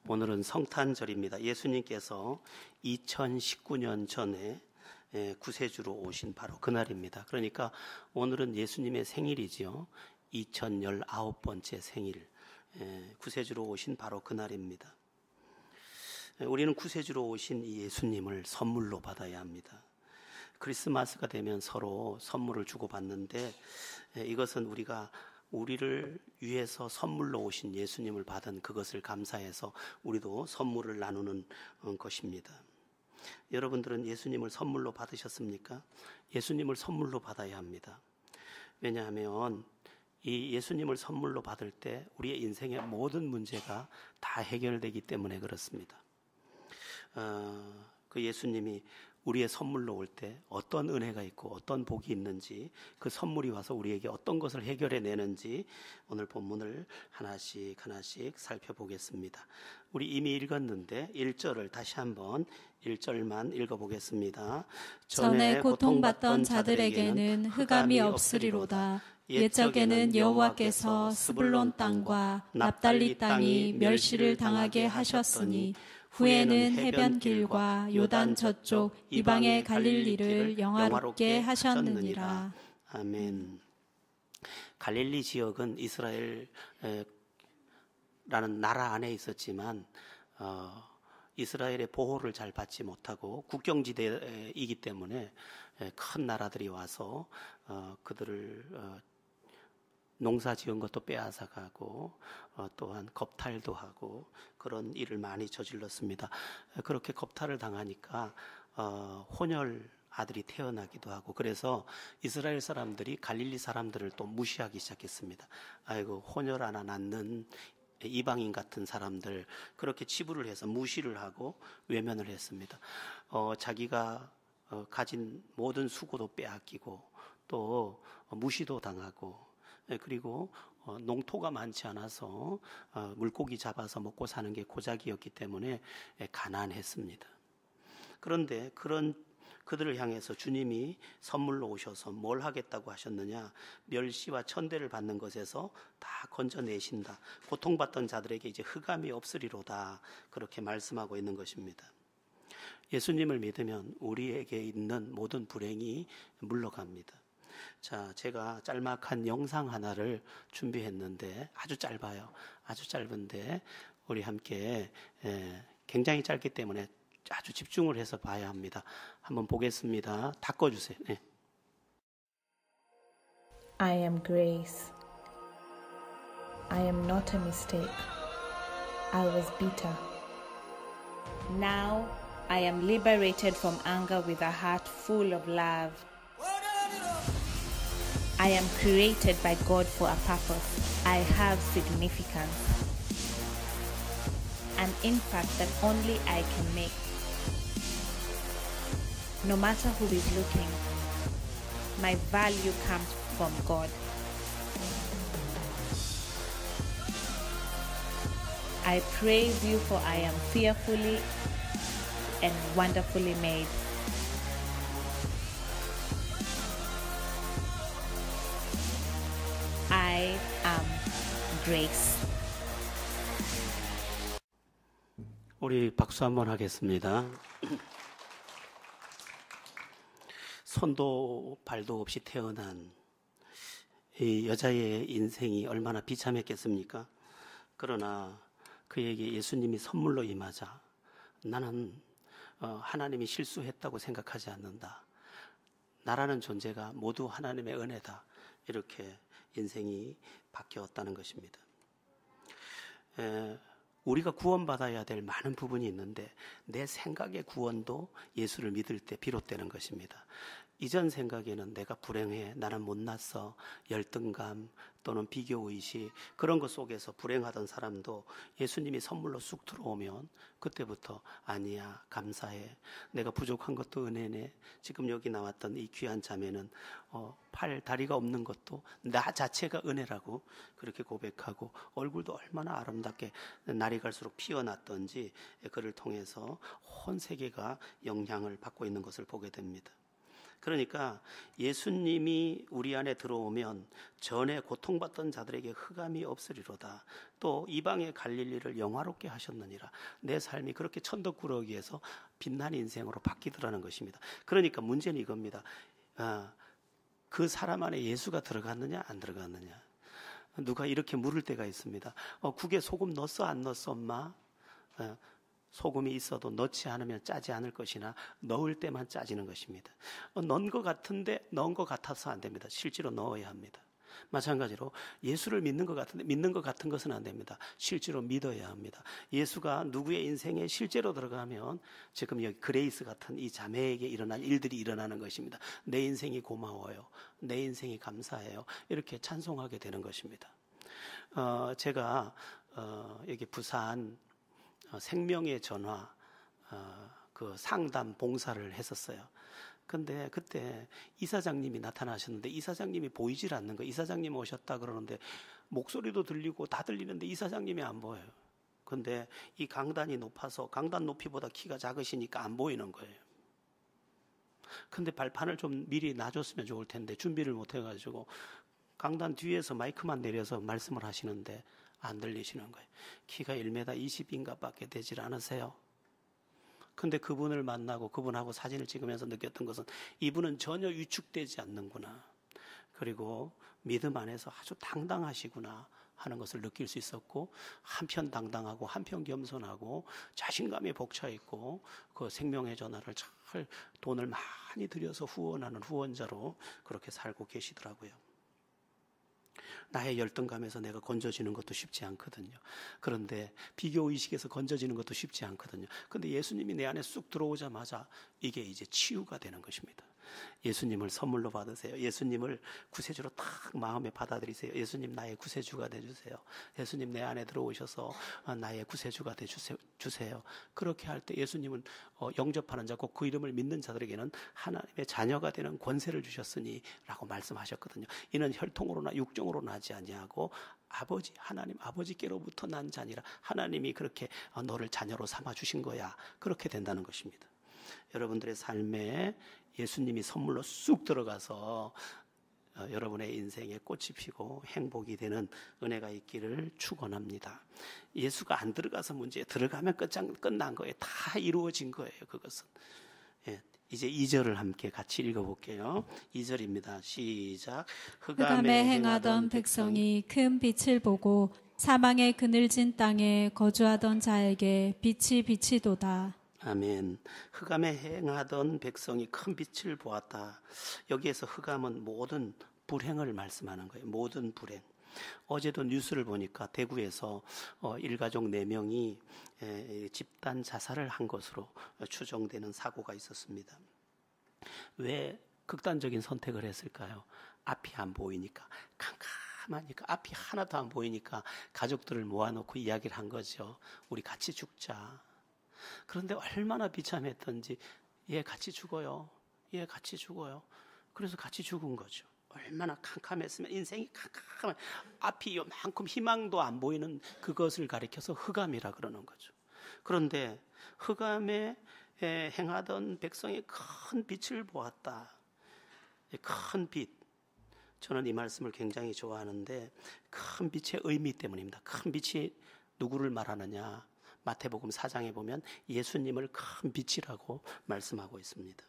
오늘은 성탄절입니다. 예수님께서 2019년 전에 구세주로 오신 바로 그날입니다. 그러니까 오늘은 예수님의 생일이지요. 2019번째 생일, 구세주로 오신 바로 그날입니다. 우리는 구세주로 오신 이 예수님을 선물로 받아야 합니다. 크리스마스가 되면 서로 선물을 주고받는데, 이것은 우리를 위해서 선물로 오신 예수님을 받은 그것을 감사해서 우리도 선물을 나누는 것입니다. 여러분들은 예수님을 선물로 받으셨습니까? 예수님을 선물로 받아야 합니다. 왜냐하면 이 예수님을 선물로 받을 때 우리의 인생의 모든 문제가 다 해결되기 때문에 그렇습니다. 그 예수님이 우리의 선물로 올 때 어떤 은혜가 있고 어떤 복이 있는지, 그 선물이 와서 우리에게 어떤 것을 해결해 내는지 오늘 본문을 하나씩 살펴보겠습니다. 우리 이미 읽었는데 1절을 다시 한번 1절만 읽어보겠습니다. 전에 고통받던 자들에게는 흑암이 없으리로다. 옛적에는 여호와께서 스불론 땅과 납달리 땅이 멸시를 당하게 하셨으니 후에는 해변길과 요단 저쪽 이방의 갈릴리를 영화롭게 하셨느니라. 아멘. 갈릴리 지역은 이스라엘라는 나라 안에 있었지만 이스라엘의 보호를 잘 받지 못하고 국경지대이기 때문에 큰 나라들이 와서 그들을 농사 지은 것도 빼앗아가고 또한 겁탈도 하고 그런 일을 많이 저질렀습니다. 그렇게 겁탈을 당하니까 혼혈 아들이 태어나기도 하고, 그래서 이스라엘 사람들이 갈릴리 사람들을 또 무시하기 시작했습니다. 아이고, 혼혈 하나 낳는 이방인 같은 사람들, 그렇게 치부를 해서 무시를 하고 외면을 했습니다. 자기가 가진 모든 수고도 빼앗기고 또 무시도 당하고, 그리고 농토가 많지 않아서 물고기 잡아서 먹고 사는 게 고작이었기 때문에 가난했습니다. 그런데 그런 그들을 향해서 주님이 선물로 오셔서 뭘 하겠다고 하셨느냐? 멸시와 천대를 받는 것에서 다 건져내신다. 고통받던 자들에게 이제 흑암이 없으리로다. 그렇게 말씀하고 있는 것입니다. 예수님을 믿으면 우리에게 있는 모든 불행이 물러갑니다. 자, 제가 짤막한 영상 하나를 준비했는데 아주 짧아요. 아주 짧은데 우리 함께 굉장히 짧기 때문에 아주 집중을 해서 봐야 합니다. 한번 보겠습니다. 다 꺼주세요. 네. I am grace. I am not a mistake. I was bitter. Now I am liberated from anger with a heart full of love. I am created by God for a purpose. I have significance. An impact that only I can make. No matter who is looking, my value comes from God. I praise you, for I am fearfully and wonderfully made. I am grace. 우리 박수 한번 하겠습니다. 손도 발도 없이 태어난 이 여자의 인생이 얼마나 비참했겠습니까? 그러나 그에게 예수님이 선물로 임하자 나는 하나님이 실수했다고 생각하지 않는다. 나라는 존재가 모두 하나님의 은혜다. 이렇게 인생이 바뀌었다는 것입니다. 우리가 구원받아야 될 많은 부분이 있는데 내 생각의 구원도 예수를 믿을 때 비롯되는 것입니다. 이전 생각에는 내가 불행해, 나는 못났어, 열등감 또는 비교의식, 그런 것 속에서 불행하던 사람도 예수님이 선물로 쑥 들어오면 그때부터 아니야, 감사해, 내가 부족한 것도 은혜네, 지금 여기 나왔던 이 귀한 자매는 팔, 다리가 없는 것도 나 자체가 은혜라고 그렇게 고백하고, 얼굴도 얼마나 아름답게 날이 갈수록 피어났던지 그를 통해서 온 세계가 영향을 받고 있는 것을 보게 됩니다. 그러니까 예수님이 우리 안에 들어오면 전에 고통받던 자들에게 흑암이 없으리로다. 또 이방의 갈릴리를 영화롭게 하셨느니라. 내 삶이 그렇게 천덕꾸러기에서 빛난 인생으로 바뀌더라는 것입니다. 그러니까 문제는 이겁니다. 그 사람 안에 예수가 들어갔느냐 안 들어갔느냐. 누가 이렇게 물을 때가 있습니다. 국에 소금 넣었어 안 넣었어 엄마? 소금이 있어도 넣지 않으면 짜지 않을 것이나 넣을 때만 짜지는 것입니다. 넣은 것 같은데 넣은 것 같아서 안 됩니다. 실제로 넣어야 합니다. 마찬가지로 예수를 믿는 것 같은데 믿는 것 같은 것은 안 됩니다. 실제로 믿어야 합니다. 예수가 누구의 인생에 실제로 들어가면 지금 여기 그레이스 같은 이 자매에게 일어난 일들이 일어나는 것입니다. 내 인생이 고마워요. 내 인생이 감사해요. 이렇게 찬송하게 되는 것입니다. 제가 여기 부산 생명의 전화 그 상담 봉사를 했었어요. 근데 그때 이사장님이 나타나셨는데 이사장님이 보이질 않는 거예요. 이사장님 오셨다 그러는데 목소리도 들리고 다 들리는데 이사장님이 안 보여요. 근데 이 강단이 높아서 강단 높이보다 키가 작으시니까 안 보이는 거예요. 근데 발판을 좀 미리 놔줬으면 좋을 텐데 준비를 못 해가지고 강단 뒤에서 마이크만 내려서 말씀을 하시는데 안 들리시는 거예요. 키가 1m 20인가 밖에 되질 않으세요. 근데 그분을 만나고 그분하고 사진을 찍으면서 느꼈던 것은 이분은 전혀 위축되지 않는구나. 그리고 믿음 안에서 아주 당당하시구나 하는 것을 느낄 수 있었고, 한편 당당하고 한편 겸손하고 자신감에 벅차 있고 그 생명의 전화를 잘 돈을 많이 들여서 후원하는 후원자로 그렇게 살고 계시더라고요. 나의 열등감에서 내가 건져지는 것도 쉽지 않거든요. 그런데 비교의식에서 건져지는 것도 쉽지 않거든요. 그런데 예수님이 내 안에 쑥 들어오자마자 이게 이제 치유가 되는 것입니다. 예수님을 선물로 받으세요. 예수님을 구세주로 딱 마음에 받아들이세요. 예수님 나의 구세주가 되주세요. 예수님 내 안에 들어오셔서 나의 구세주가 되주세요. 그렇게 할 때 예수님은 영접하는 자, 곧 그 이름을 믿는 자들에게는 하나님의 자녀가 되는 권세를 주셨으니 라고 말씀하셨거든요. 이는 혈통으로나 육정으로 나지 아니하고 아버지, 하나님 아버지께로부터 난 자니라. 하나님이 그렇게 너를 자녀로 삼아 주신 거야. 그렇게 된다는 것입니다. 여러분들의 삶에 예수님이 선물로 쑥 들어가서 여러분의 인생에 꽃이 피고 행복이 되는 은혜가 있기를 축원합니다. 예수가 안 들어가서 문제, 들어가면 끝난 거예요. 다 이루어진 거예요. 그것은. 이제 2절을 함께 같이 읽어볼게요. 2절입니다. 시작. 흑암에 행하던 백성이 큰 빛을 보고 사망의 그늘진 땅에 거주하던 자에게 빛이 비치도다. 아멘. 흑암에 행하던 백성이 큰 빛을 보았다. 여기에서 흑암은 모든 불행을 말씀하는 거예요. 모든 불행. 어제도 뉴스를 보니까 대구에서 일가족 4명이 집단 자살을 한 것으로 추정되는 사고가 있었습니다. 왜 극단적인 선택을 했을까요? 앞이 안 보이니까, 캄캄하니까, 앞이 하나도 안 보이니까 가족들을 모아놓고 이야기를 한 거죠. 우리 같이 죽자. 그런데 얼마나 비참했던지, 얘 같이 죽어요. 얘 같이 죽어요. 그래서 같이 죽은 거죠. 얼마나 캄캄했으면, 인생이 캄캄한, 앞이 요만큼 희망도 안 보이는 그것을 가리켜서 흑암이라 그러는 거죠. 그런데 흑암에 행하던 백성이 큰 빛을 보았다. 큰 빛. 저는 이 말씀을 굉장히 좋아하는데 큰 빛의 의미 때문입니다. 큰 빛이 누구를 말하느냐. 마태복음 4장에 보면 예수님을 큰 빛이라고 말씀하고 있습니다.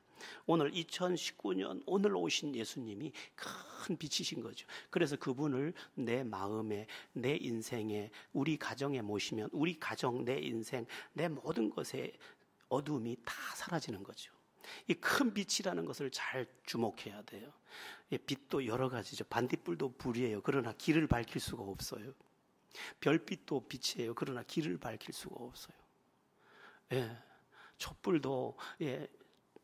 오늘 2019년 오늘 오신 예수님이 큰 빛이신 거죠. 그래서 그분을 내 마음에, 내 인생에, 우리 가정에 모시면 우리 가정, 내 인생, 내 모든 것에 어둠이 다 사라지는 거죠. 이 큰 빛이라는 것을 잘 주목해야 돼요. 빛도 여러 가지죠. 반딧불도 불이에요. 그러나 길을 밝힐 수가 없어요. 별빛도 빛이에요. 그러나 길을 밝힐 수가 없어요. 촛불도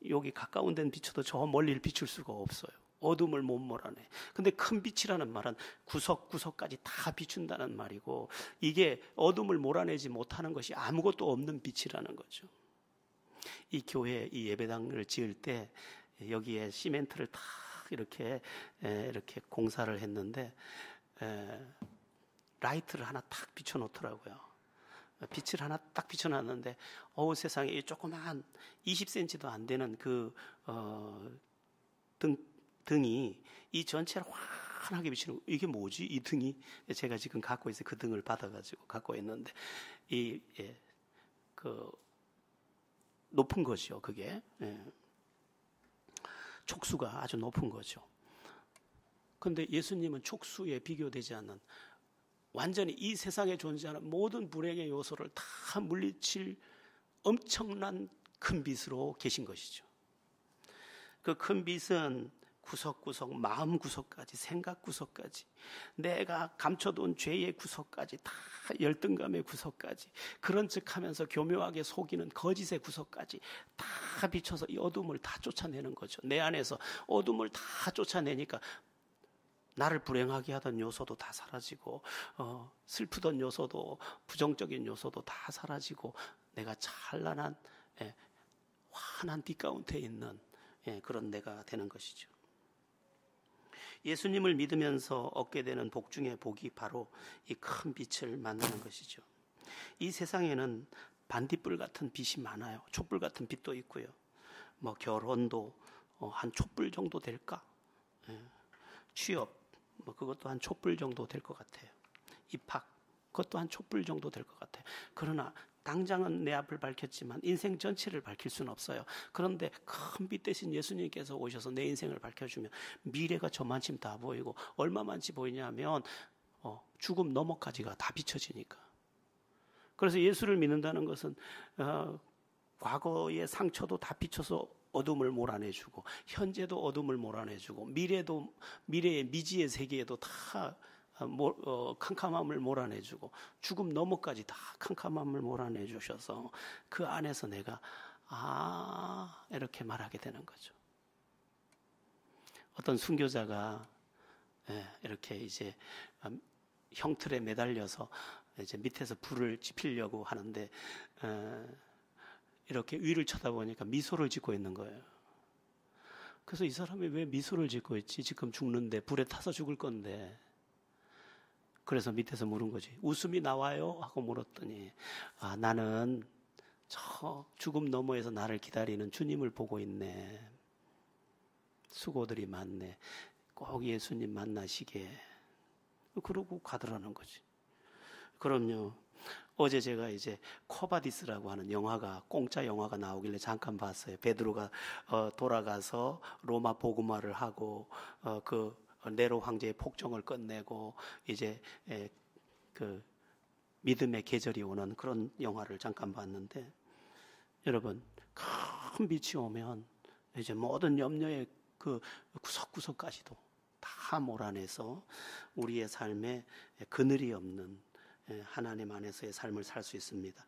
여기 가까운 데는 비춰도 저 멀리를 비출 수가 없어요. 어둠을 못 몰아내. 근데 큰 빛이라는 말은 구석구석까지 다 비춘다는 말이고, 이게 어둠을 몰아내지 못하는 것이 아무것도 없는 빛이라는 거죠. 이 교회 이 예배당을 지을 때 여기에 시멘트를 탁 이렇게 공사를 했는데 라이트를 하나 탁 비춰놓더라고요. 빛을 하나 딱 비춰놨는데 세상에 이 조그만 20cm도 안 되는 그 등이 이 전체를 환하게 비치는 거. 이게 뭐지? 이 등이 제가 지금 갖고 있어요. 그 등을 받아가지고 갖고 있는데 그 높은 거죠. 그게 촉수가 아주 높은 거죠. 그런데 예수님은 촉수에 비교되지 않는 완전히 이 세상에 존재하는 모든 불행의 요소를 다 물리칠 엄청난 큰 빛으로 계신 것이죠. 그 큰 빛은 구석구석, 마음 구석까지, 생각 구석까지, 내가 감춰둔 죄의 구석까지, 다 열등감의 구석까지, 그런 척하면서 교묘하게 속이는 거짓의 구석까지 다 비춰서 이 어둠을 다 쫓아내는 거죠. 내 안에서 어둠을 다 쫓아내니까 나를 불행하게 하던 요소도 다 사라지고, 슬프던 요소도, 부정적인 요소도 다 사라지고, 내가 찬란한 환한 빛 가운데 있는 그런 내가 되는 것이죠. 예수님을 믿으면서 얻게 되는 복 중에 복이 바로 이 큰 빛을 만나는 것이죠. 이 세상에는 반딧불 같은 빛이 많아요. 촛불 같은 빛도 있고요. 뭐 결혼도 한 촛불 정도 될까? 취업, 뭐 그것도 한 촛불 정도 될 것 같아요. 입학, 그것도 한 촛불 정도 될 것 같아요. 그러나 당장은 내 앞을 밝혔지만 인생 전체를 밝힐 수는 없어요. 그런데 큰 빛 대신 예수님께서 오셔서 내 인생을 밝혀주면 미래가 저만큼 다 보이고, 얼마만치 보이냐면 죽음 너머까지가 다 비춰지니까. 그래서 예수를 믿는다는 것은 과거의 상처도 다 비춰서 어둠을 몰아내주고, 현재도 어둠을 몰아내주고, 미래의 미지의 세계에도 다 캄캄함을 몰아내주고, 죽음 너머까지 다 캄캄함을 몰아내주셔서 그 안에서 내가 이렇게 말하게 되는 거죠. 어떤 순교자가 이렇게 이제 형틀에 매달려서 이제 밑에서 불을 지피려고 하는데 이렇게 위를 쳐다보니까 미소를 짓고 있는 거예요. 그래서 이 사람이 왜 미소를 짓고 있지? 지금 죽는데, 불에 타서 죽을 건데. 그래서 밑에서 물은 거지. 웃음이 나와요? 하고 물었더니, 나는 저 죽음 너머에서 나를 기다리는 주님을 보고 있네. 수고들이 많네. 꼭 예수님 만나시게. 그러고 가더라는 거지. 그럼요. 어제 제가 이제 코바디스라고 하는 영화가, 공짜 영화가 나오길래 잠깐 봤어요. 베드로가 돌아가서 로마 복음화를 하고 그 네로 황제의 폭정을 끝내고 이제 그 믿음의 계절이 오는 그런 영화를 잠깐 봤는데, 여러분, 큰 빛이 오면 이제 모든 염려의 그 구석구석까지도 다 몰아내서 우리의 삶에 그늘이 없는 하나님 안에서의 삶을 살 수 있습니다.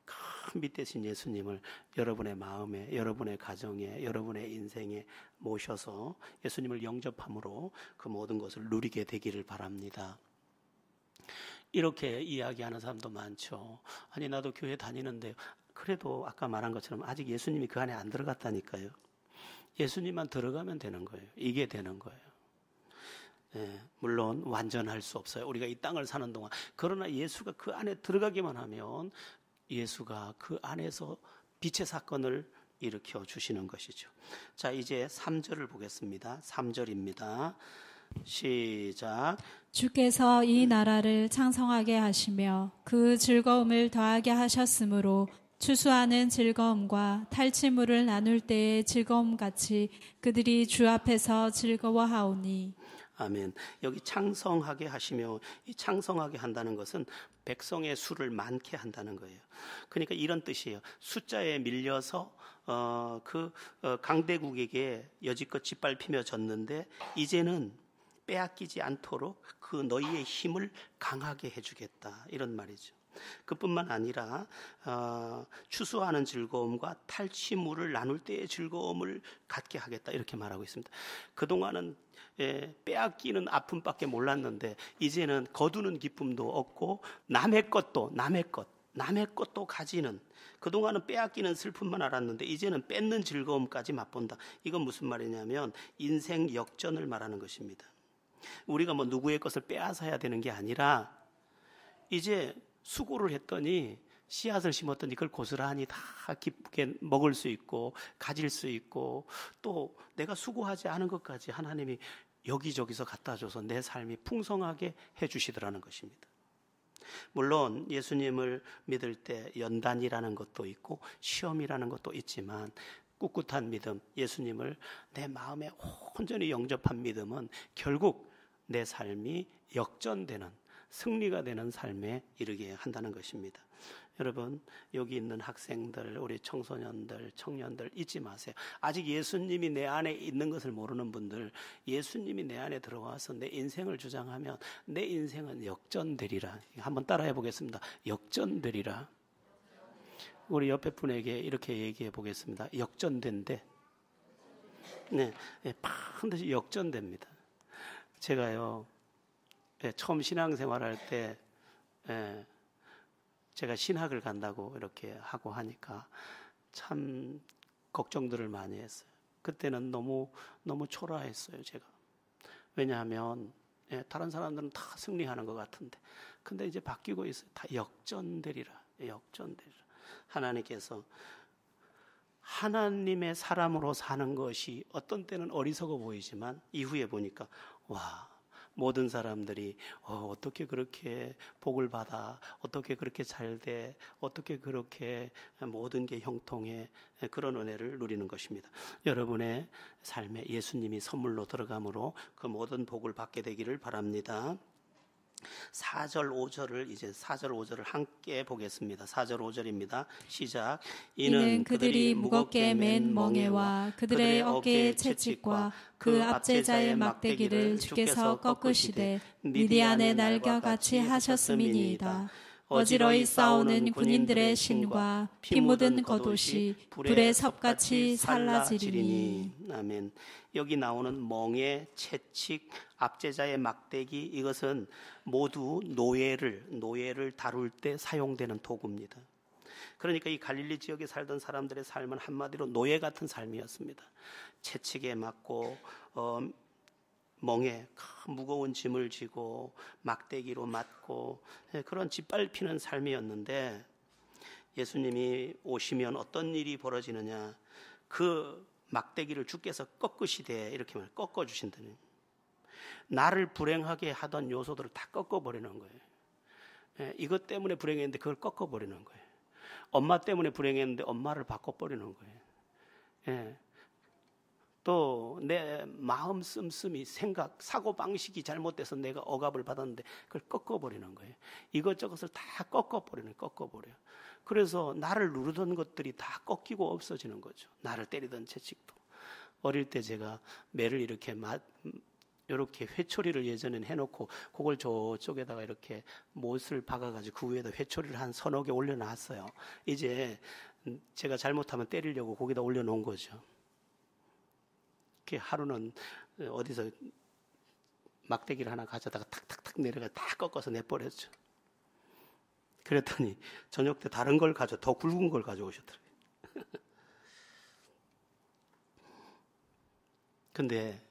큰 빛 대신 예수님을 여러분의 마음에, 여러분의 가정에, 여러분의 인생에 모셔서 예수님을 영접함으로 그 모든 것을 누리게 되기를 바랍니다. 이렇게 이야기하는 사람도 많죠. 아니, 나도 교회 다니는데 그래도 아까 말한 것처럼 아직 예수님이 그 안에 안 들어갔다니까요. 예수님만 들어가면 되는 거예요. 이게 되는 거예요. 물론 완전할 수 없어요. 우리가 이 땅을 사는 동안. 그러나 예수가 그 안에 들어가기만 하면 예수가 그 안에서 빛의 사건을 일으켜 주시는 것이죠. 자, 이제 3절을 보겠습니다. 3절입니다. 시작. 주께서 이 나라를 창성하게 하시며 그 즐거움을 더하게 하셨으므로 추수하는 즐거움과 탈취물을 나눌 때의 즐거움같이 그들이 주 앞에서 즐거워하오니. 아멘. 여기 창성하게 하시며, 이 창성하게 한다는 것은 백성의 수를 많게 한다는 거예요. 그러니까 이런 뜻이에요. 숫자에 밀려서 강대국에게 여지껏 짓밟히며 졌는데 이제는 빼앗기지 않도록 그 너희의 힘을 강하게 해주겠다, 이런 말이죠. 그뿐만 아니라 추수하는 즐거움과 탈취물을 나눌 때의 즐거움을 갖게 하겠다, 이렇게 말하고 있습니다. 그동안은 빼앗기는 아픔밖에 몰랐는데 이제는 거두는 기쁨도 얻고 남의 것도 가지는, 그동안은 빼앗기는 슬픔만 알았는데 이제는 뺏는 즐거움까지 맛본다. 이건 무슨 말이냐면 인생 역전을 말하는 것입니다. 우리가 누구의 것을 빼앗아야 되는 게 아니라 이제 수고를 했더니 씨앗을 심었더니 그걸 고스란히 다 기쁘게 먹을 수 있고 가질 수 있고 또 내가 수고하지 않은 것까지 하나님이 여기저기서 갖다 줘서 내 삶이 풍성하게 해주시더라는 것입니다. 물론 예수님을 믿을 때 연단이라는 것도 있고 시험이라는 것도 있지만 꿋꿋한 믿음, 예수님을 내 마음에 온전히 영접한 믿음은 결국 내 삶이 역전되는, 승리가 되는 삶에 이르게 한다는 것입니다. 여러분, 여기 있는 학생들, 우리 청소년들, 청년들 잊지 마세요. 아직 예수님이 내 안에 있는 것을 모르는 분들, 예수님이 내 안에 들어와서 내 인생을 주장하면 내 인생은 역전되리라. 한번 따라해 보겠습니다. 역전되리라. 우리 옆에 분에게 이렇게 얘기해 보겠습니다. 역전된대. 네, 반드시 역전됩니다. 제가요, 처음 신앙생활할 때 제가 신학을 간다고 이렇게 하고 하니까 참 걱정들을 많이 했어요. 그때는 너무 초라했어요, 제가. 왜냐하면 다른 사람들은 다 승리하는 것 같은데, 근데 이제 바뀌고 있어요. 다 역전되리라, 역전되리라. 하나님께서 하나님의 사람으로 사는 것이 어떤 때는 어리석어 보이지만 이후에 보니까 와, 모든 사람들이 어떻게 그렇게 복을 받아, 어떻게 그렇게 잘 돼, 어떻게 그렇게 모든 게 형통해, 그런 은혜를 누리는 것입니다. 여러분의 삶에 예수님이 선물로 들어감으로 그 모든 복을 받게 되기를 바랍니다. 4절 5절을 이제 4절 5절을 함께 보겠습니다. 4절 5절입니다. 시작. 이는 그들이 무겁게 맨 멍에와 그들의 어깨의 채찍과 그 압제자의 막대기를 주께서 꺾으시되 미디안의 날겨같이 하셨음이니이다. 어지러이 싸우는 군인들의 신과 피 묻은 겉옷이 불의 섭같이 살라지리니. 아멘. 여기 나오는 멍에, 채찍, 압제자의 막대기, 이것은 모두 노예를 다룰 때 사용되는 도구입니다. 그러니까 이 갈릴리 지역에 살던 사람들의 삶은 한마디로 노예 같은 삶이었습니다. 채찍에 맞고 멍에 무거운 짐을 지고 막대기로 맞고 그런 짓밟히는 삶이었는데, 예수님이 오시면 어떤 일이 벌어지느냐, 그 막대기를 주께서 꺾으시되, 이렇게 말, 꺾어주신다는, 나를 불행하게 하던 요소들을 다 꺾어버리는 거예요. 이것 때문에 불행했는데 그걸 꺾어버리는 거예요. 엄마 때문에 불행했는데 엄마를 바꿔버리는 거예요. 또 내 마음 씀씀이, 생각, 사고방식이 잘못돼서 내가 억압을 받았는데 그걸 꺾어버리는 거예요. 이것저것을 다 꺾어버려요. 그래서 나를 누르던 것들이 다 꺾이고 없어지는 거죠. 나를 때리던 채찍도. 어릴 때 제가 매를 이렇게 회초리를 예전엔 해놓고 그걸 저쪽에다가 이렇게 못을 박아가지고 그 위에다 회초리를 한 서너 개 올려놨어요. 이제 제가 잘못하면 때리려고 거기다 올려놓은 거죠. 하루는 어디서 막대기를 하나 가져다가 탁탁탁 내려가 다 꺾어서 내버렸죠. 그랬더니 저녁 때 다른 걸 더 굵은 걸 가져오셨더라고요. 근데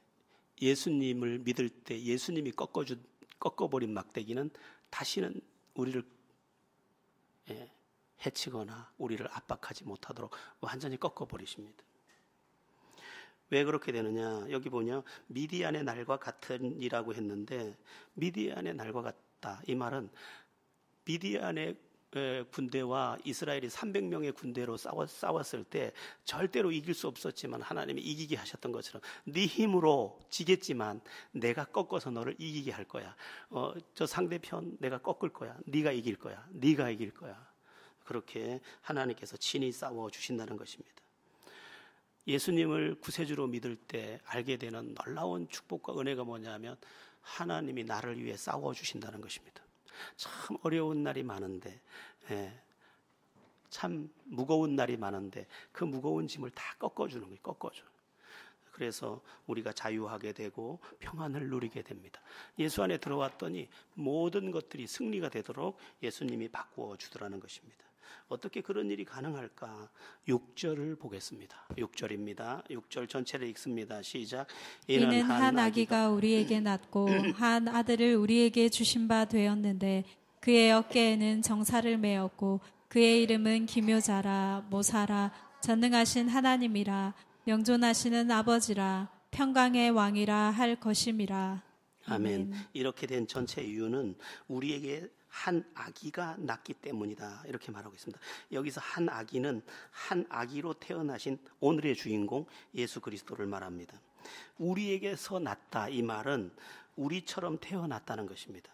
예수님을 믿을 때 예수님이 꺾어버린 막대기는 다시는 우리를 해치거나 우리를 압박하지 못하도록 완전히 꺾어버리십니다. 왜 그렇게 되느냐, 여기 보냐, 미디안의 날과 같으니라고 했는데, 미디안의 날과 같다, 이 말은 미디안의 군대와 이스라엘이 300명의 군대로 싸웠을 때 절대로 이길 수 없었지만 하나님이 이기게 하셨던 것처럼 네 힘으로 지겠지만 내가 꺾어서 너를 이기게 할 거야. 저 상대편 내가 꺾을 거야. 네가 이길 거야. 그렇게 하나님께서 친히 싸워주신다는 것입니다. 예수님을 구세주로 믿을 때 알게 되는 놀라운 축복과 은혜가 뭐냐면 하나님이 나를 위해 싸워주신다는 것입니다. 참 어려운 날이 많은데, 참 무거운 날이 많은데 그 무거운 짐을 다 꺾어주는 거예요. 그래서 우리가 자유하게 되고 평안을 누리게 됩니다. 예수 안에 들어왔더니 모든 것들이 승리가 되도록 예수님이 바꾸어 주더라는 것입니다. 어떻게 그런 일이 가능할까? 6절을 보겠습니다. 6절입니다. 6절 전체를 읽습니다. 시작. 이는 한 아기가 우리에게 낳고 한 아들을 우리에게 주신 바 되었는데 그의 어깨에는 정사를 메었고 그의 이름은 기묘자라 모사라 전능하신 하나님이라 영존하시는 아버지라 평강의 왕이라 할 것임이라. 아멘. 이렇게 된 전체 이유는 우리에게 한 아기가 낳기 때문이다, 이렇게 말하고 있습니다. 여기서 한 아기는 한 아기로 태어나신 오늘의 주인공 예수 그리스도를 말합니다. 우리에게서 낳다, 이 말은 우리처럼 태어났다는 것입니다.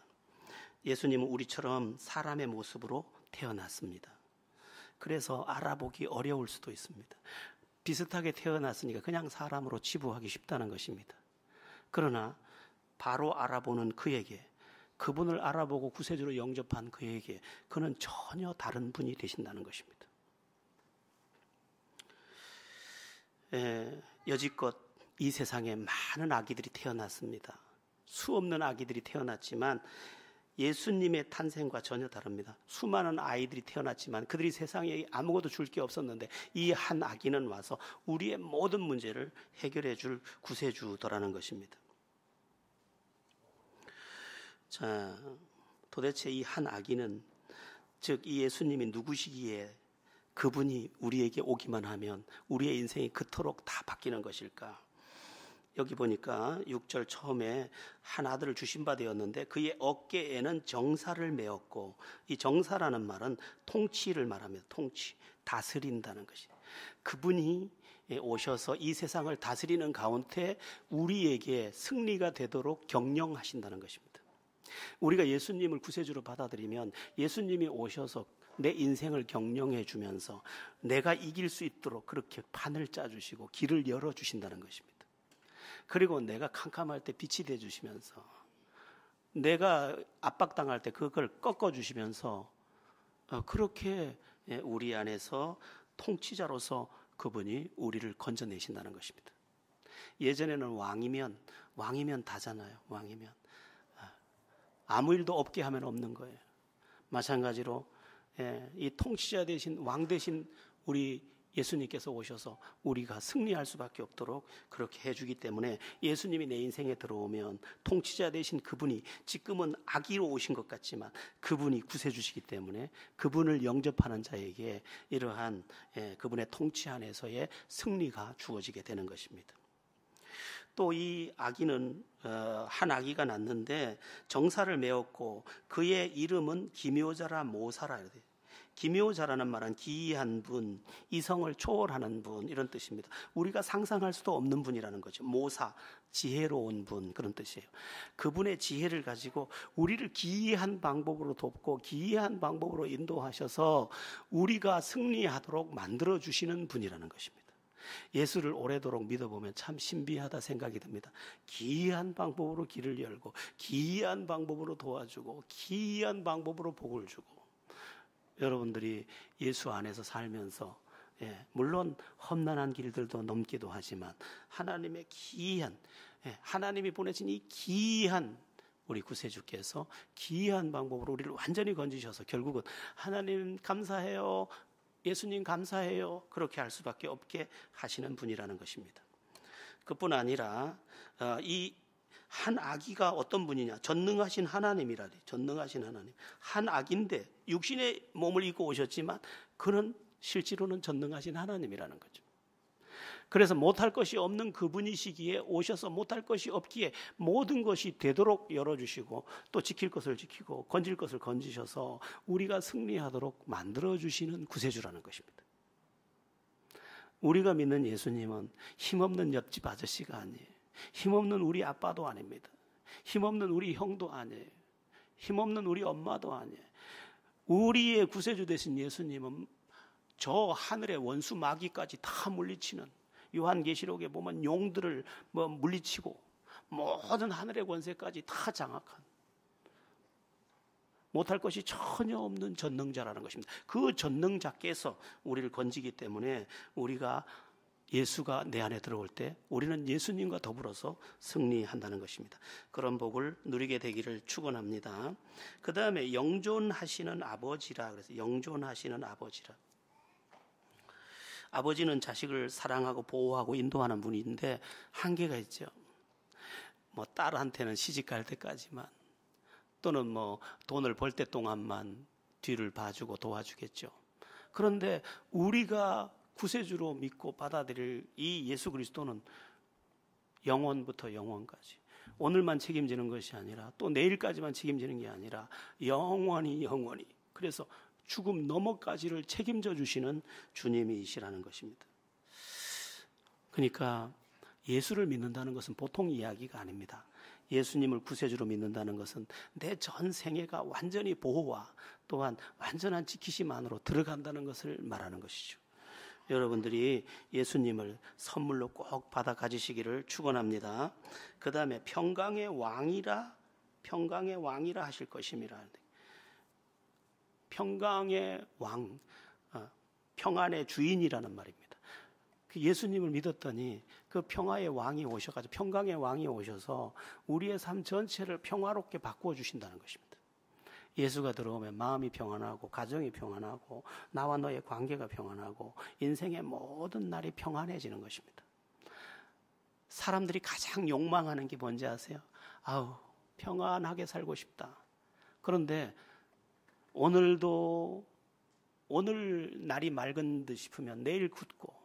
예수님은 우리처럼 사람의 모습으로 태어났습니다. 그래서 알아보기 어려울 수도 있습니다. 비슷하게 태어났으니까 그냥 사람으로 치부하기 쉽다는 것입니다. 그러나 바로 알아보는 그에게, 그분을 알아보고 구세주로 영접한 그에게 그는 전혀 다른 분이 되신다는 것입니다. 여지껏 이 세상에 많은 아기들이 태어났습니다. 수없는 아기들이 태어났지만 예수님의 탄생과 전혀 다릅니다. 수많은 아이들이 태어났지만 그들이 세상에 아무것도 줄 게 없었는데 이 한 아기는 와서 우리의 모든 문제를 해결해 줄 구세주더라는 것입니다. 자, 도대체 이 한 아기는, 즉 이 예수님이 누구시기에 그분이 우리에게 오기만 하면 우리의 인생이 그토록 다 바뀌는 것일까? 여기 보니까 6절 처음에 한 아들을 주신 바 되었는데 그의 어깨에는 정사를 메었고, 이 정사라는 말은 통치를 말합니다. 통치, 다스린다는 것이. 그분이 오셔서 이 세상을 다스리는 가운데 우리에게 승리가 되도록 경영하신다는 것입니다. 우리가 예수님을 구세주로 받아들이면 예수님이 오셔서 내 인생을 경영해 주면서 내가 이길 수 있도록 그렇게 판을 짜주시고 길을 열어주신다는 것입니다. 그리고 내가 캄캄할 때 빛이 되어주시면서, 내가 압박당할 때 그걸 꺾어주시면서 그렇게 우리 안에서 통치자로서 그분이 우리를 건져내신다는 것입니다. 예전에는 왕이면 다잖아요. 왕이면 아무 일도 없게 하면 없는 거예요. 마찬가지로 이 통치자 되신, 왕 되신 우리 예수님께서 오셔서 우리가 승리할 수밖에 없도록 그렇게 해주기 때문에 예수님이 내 인생에 들어오면 통치자 되신 그분이, 지금은 아기로 오신 것 같지만 그분이 구세주시기 때문에 그분을 영접하는 자에게 이러한 그분의 통치 안에서의 승리가 주어지게 되는 것입니다. 또 이 아기는 한 아기가 낳는데 정사를 메었고 그의 이름은 기묘자라 모사라. 기묘자라는 말은 기이한 분, 이성을 초월하는 분, 이런 뜻입니다. 우리가 상상할 수도 없는 분이라는 거죠. 모사, 지혜로운 분, 그런 뜻이에요. 그분의 지혜를 가지고 우리를 기이한 방법으로 돕고 기이한 방법으로 인도하셔서 우리가 승리하도록 만들어주시는 분이라는 것입니다. 예수를 오래도록 믿어보면 참 신비하다 생각이 듭니다. 기이한 방법으로 길을 열고 기이한 방법으로 도와주고 기이한 방법으로 복을 주고, 여러분들이 예수 안에서 살면서 물론 험난한 길들도 넘기도 하지만 하나님의 기이한, 하나님이 보내신 이 기이한 우리 구세주께서 기이한 방법으로 우리를 완전히 건지셔서 결국은 하나님 감사해요, 예수님 감사해요, 그렇게 할 수밖에 없게 하시는 분이라는 것입니다. 그뿐 아니라 이 한 아기가 어떤 분이냐, 전능하신 하나님이라니. 전능하신 하나님, 한 아기인데 육신의 몸을 입고 오셨지만 그는 실제로는 전능하신 하나님이라는 거죠. 그래서 못할 것이 없는 그분이시기에 오셔서 못할 것이 없기에 모든 것이 되도록 열어주시고 또 지킬 것을 지키고 건질 것을 건지셔서 우리가 승리하도록 만들어주시는 구세주라는 것입니다. 우리가 믿는 예수님은 힘없는 옆집 아저씨가 아니에요. 힘없는 우리 아빠도 아닙니다. 힘없는 우리 형도 아니에요. 힘없는 우리 엄마도 아니에요. 우리의 구세주 되신 예수님은 저 하늘의 원수 마귀까지 다 물리치는, 요한계시록에 보면 용들을 물리치고 모든 하늘의 권세까지 다 장악한, 못할 것이 전혀 없는 전능자라는 것입니다. 그 전능자께서 우리를 건지기 때문에 우리가, 예수가 내 안에 들어올 때 우리는 예수님과 더불어서 승리한다는 것입니다. 그런 복을 누리게 되기를 축원합니다. 그 다음에 영존하시는 아버지라. 그래서 영존하시는 아버지라. 아버지는 자식을 사랑하고 보호하고 인도하는 분인데 한계가 있죠. 딸한테는 시집 갈 때까지만, 또는 돈을 벌 때 동안만 뒤를 봐주고 도와주겠죠. 그런데 우리가 구세주로 믿고 받아들일 이 예수 그리스도는 영원부터 영원까지, 오늘만 책임지는 것이 아니라 또 내일까지만 책임지는 게 아니라 영원히 영원히, 그래서 죽음 너머까지를 책임져 주시는 주님이시라는 것입니다. 그러니까 예수를 믿는다는 것은 보통 이야기가 아닙니다. 예수님을 구세주로 믿는다는 것은 내 전 생애가 완전히 보호와 또한 완전한 지키심 안으로 들어간다는 것을 말하는 것이죠. 여러분들이 예수님을 선물로 꼭 받아 가지시기를 축원합니다. 그 다음에 평강의 왕이라 하실 것임이라. 평강의 왕, 평안의 주인이라는 말입니다. 예수님을 믿었더니 그 평화의 왕이 오셔가지고, 평강의 왕이 오셔서 우리의 삶 전체를 평화롭게 바꾸어 주신다는 것입니다. 예수가 들어오면 마음이 평안하고, 가정이 평안하고, 나와 너의 관계가 평안하고, 인생의 모든 날이 평안해지는 것입니다. 사람들이 가장 욕망하는 게 뭔지 아세요? 아우, 평안하게 살고 싶다. 그런데 오늘 날이 맑은 듯 싶으면 내일 굳고,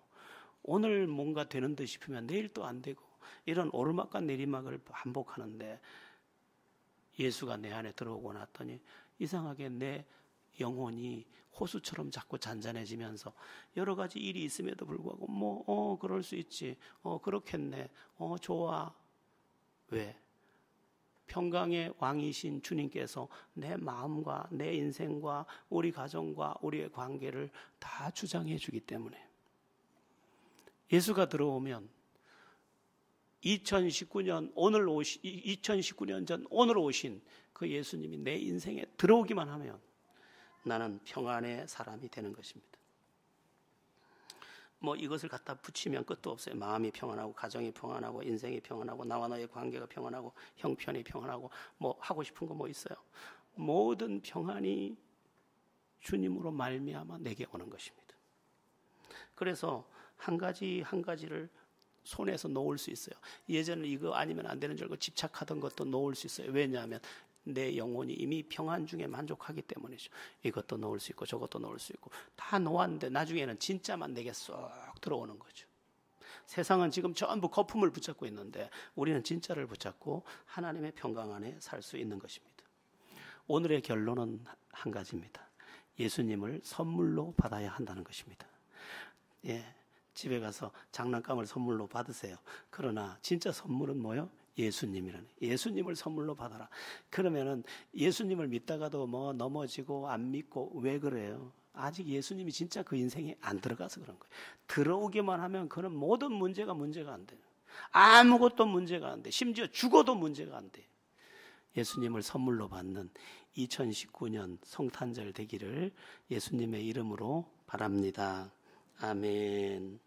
오늘 뭔가 되는 듯 싶으면 내일 또 안 되고, 이런 오르막과 내리막을 반복하는데, 예수가 내 안에 들어오고 났더니 이상하게 내 영혼이 호수처럼 자꾸 잔잔해지면서 여러 가지 일이 있음에도 불구하고 그럴 수 있지, 그렇겠네, 좋아. 왜? 평강의 왕이신 주님께서 내 마음과 내 인생과 우리 가정과 우리의 관계를 다 주장해 주기 때문에. 예수가 들어오면 2019년 전 오늘 오신 그 예수님이 내 인생에 들어오기만 하면 나는 평안의 사람이 되는 것입니다. 이것을 갖다 붙이면 끝도 없어요. 마음이 평안하고, 가정이 평안하고, 인생이 평안하고, 나와 너의 관계가 평안하고, 형편이 평안하고, 하고 싶은 거 있어요. 모든 평안이 주님으로 말미암아 내게 오는 것입니다. 그래서 한 가지를 손에서 놓을 수 있어요. 예전에 이거 아니면 안 되는 줄 알고 집착하던 것도 놓을 수 있어요. 왜냐하면 내 영혼이 이미 평안 중에 만족하기 때문이죠. 이것도 놓을 수 있고 저것도 놓을 수 있고 다 놓았는데 나중에는 진짜만 내게 쏙 들어오는 거죠. 세상은 지금 전부 거품을 붙잡고 있는데 우리는 진짜를 붙잡고 하나님의 평강 안에 살 수 있는 것입니다. 오늘의 결론은 한 가지입니다. 예수님을 선물로 받아야 한다는 것입니다. 집에 가서 장난감을 선물로 받으세요. 그러나 진짜 선물은 뭐요? 예수님이라는, 예수님을 선물로 받아라. 그러면은 예수님을 믿다가도 넘어지고 안 믿고, 왜 그래요? 아직 예수님이 진짜 그 인생에 안 들어가서 그런 거예요. 들어오기만 하면 그런 모든 문제가 안 돼요. 아무것도 문제가 안 돼. 심지어 죽어도 문제가 안 돼. 예수님을 선물로 받는 2019년 성탄절 되기를 예수님의 이름으로 바랍니다. 아멘.